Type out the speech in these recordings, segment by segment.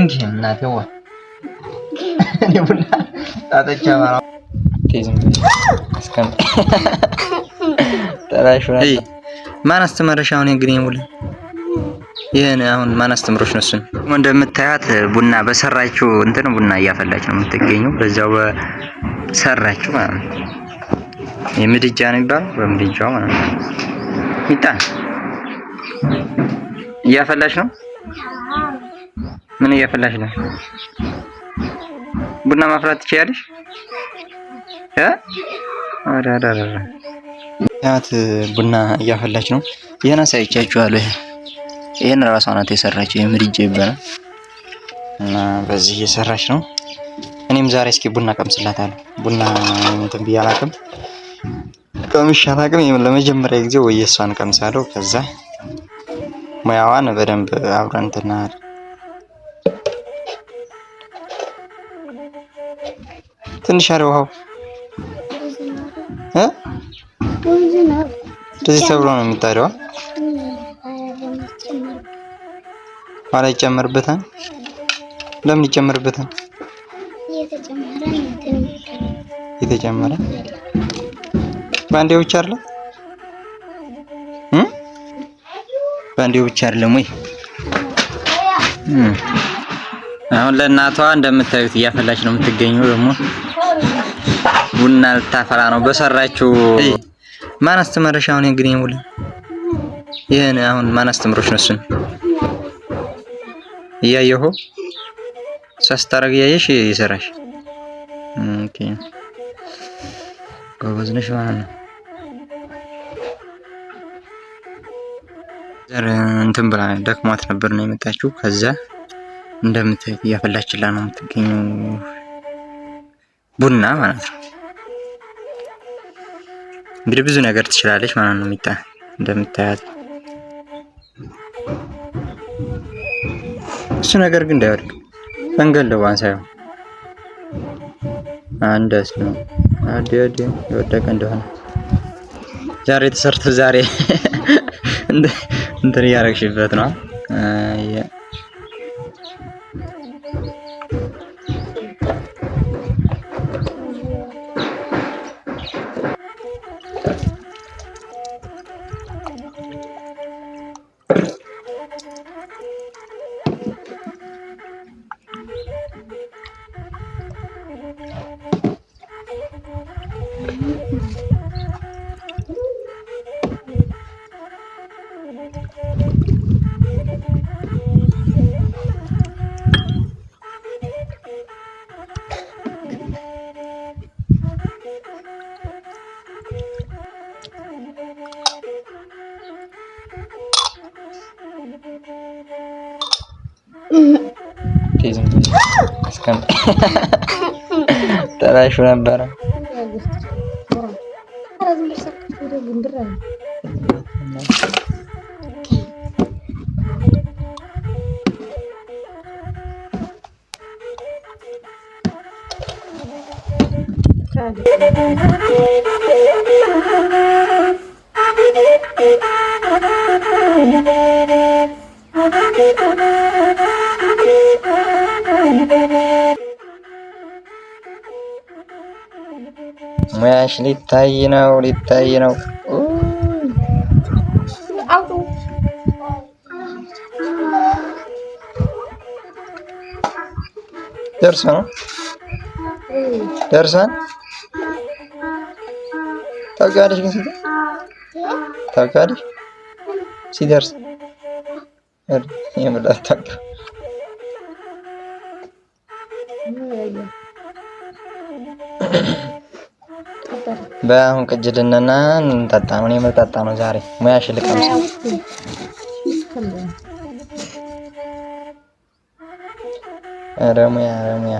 እንዴ እናቴዋ እኔ ቡና ታጠቻ ማለት ትይዝም እስከም ተራሽው ማን አስተማረሽ? አሁን እንግዲህ ሙሉ ይሄን አሁን ማን አስተምሮሽ ነው? እሱን እንደምታያት ቡና በሰራችው እንትን ቡና እያፈላች ነው የምትገኘው። በዛው በሰራችው ማለት ነው። የምድጃ ነው የሚባለው በምድጃው ማለት ነው። ይጣን እያፈላች ነው። ምን እያፈላች ነው? ቡና ማፍላት ትችያለሽ? አራራራ ያት ቡና እያፈላች ነው። ይሄን አሳይቻችኋለሁ። ይሄን ራሷ ናት የሰራችው የምድጃ ይባላል እና በዚህ እየሰራች ነው። እኔም ዛሬ እስኪ ቡና ቀምስላታለሁ። ቡና እንትን ብዬ አላውቅም፣ ቀምሼ አላውቅም። ለመጀመሪያ ጊዜ ወይ እሷን ቀምሳለሁ። ከዛ ሙያዋን በደንብ አብረን እንትና ትንሽ አረ ውሃው እንደዚህ ተብሎ ነው የሚጣደው። ኋላ ይጨመርበታል። ለምን ይጨመርበታል? የተጨመረ ባንዴው ብቻ አይደለም ባንዴው ብቻ አይደለም ወይ? አሁን ለእናቷ እንደምታዩት እያፈላች ነው የምትገኘው። ደግሞ ቡና ልታፈላ ነው በሰራችው። ማን አስተማረሽ? አሁን እንግዲህ ሙሉ ይሄን አሁን ማን አስተምሮሽ ነው? እሱን እያየሁ ሳስታረግ እያየሽ ይሰራሽ። ኦኬ ጎበዝ ነሽ ማለት ነው። እንትን ብላ ደክሟት ነበር ነው የመጣችው። ከዛ እንደምታዩት እያፈላችላት ነው የምትገኘው ቡና ማለት ነው። እንግዲህ ብዙ ነገር ትችላለች ማለት ነው። ሚጣ እንደምታያት እሱ ነገር ግን እንዳይወድቅ መንገለዋን ሳይሆን አንደስ ነው አዲያዲ የወደቀ እንደሆነ ዛሬ ተሰርቶ ዛሬ እንትን እያረግሽበት ነው። እስከም ተራሽው ነበር ሙያሽ ሊታይ ነው ሊታይ ነው። ደርሷል ደርሷል። ታውቂዋለሽ ግን ታውቂዋለሽ ሲደርስ የምላት ታውቂው በአሁን ቅጅልንና እንጠጣ ነው። እኔ መጠጣ ነው ዛሬ ሙያሽ ልቀምስ። ኧረ ሙያ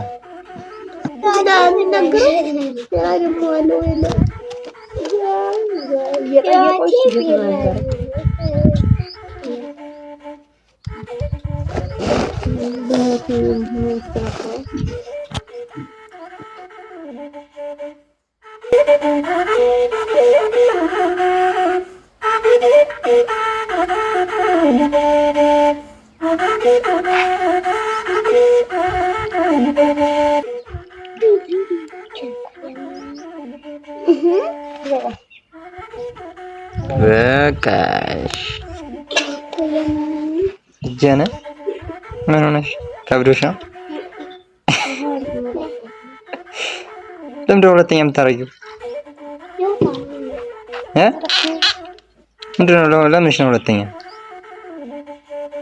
በቃሽ ጀነ ምን ሆነሽ ከብዶሽ ነው? ለምንድነው ሁለተኛ የምታረጊው? ምንድነው ለምንሽ ነው ሁለተኛ?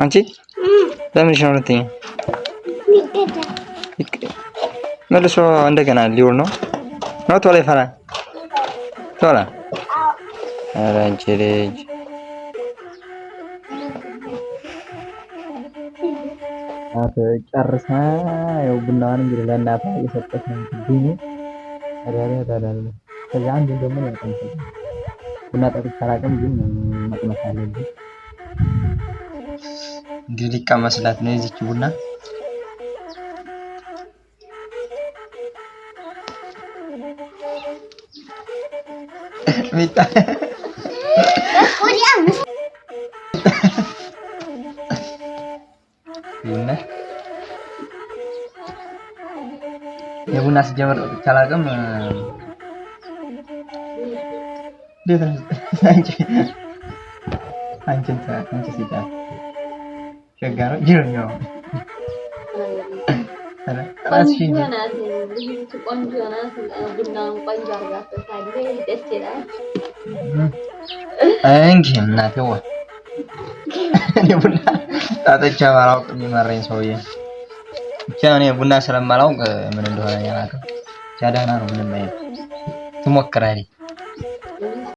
አንቺ ለምንሽ ነው ሁለተኛ? መልሶ እንደገና ሊውል ነው ቶሎ ይፈራል ቶሎ። ኧረ አንቺ ልጅ ጨርሳ ያው ቡናዋን እንግዲህ ለእናቷ እየሰጠች ነው የምትገኘው። ከዛ አንዱ ደግሞ ነው ያቀምሰው ቡና ጠጥቼ አላውቅም፣ ግን መቅመስ አለብኝ። እንግዲህ ሊቀመስላት ነው የዚች ቡና። ሚጣ የቡና ሲጀመር ጠጥቼ አላውቅም። አንቺ ሲጣ ሸጋ ነው ጅር ነው እንግዲህ እናቴዋ እኔ ቡና ጠጥቼ አላውቅም። የሚመረኝ ሰውዬ ብቻ እኔ ቡና ስለማላውቅ ምን እንደሆነ ያላውቅም። ብቻ ደህና ነው። ምንም አይነት ትሞክራለች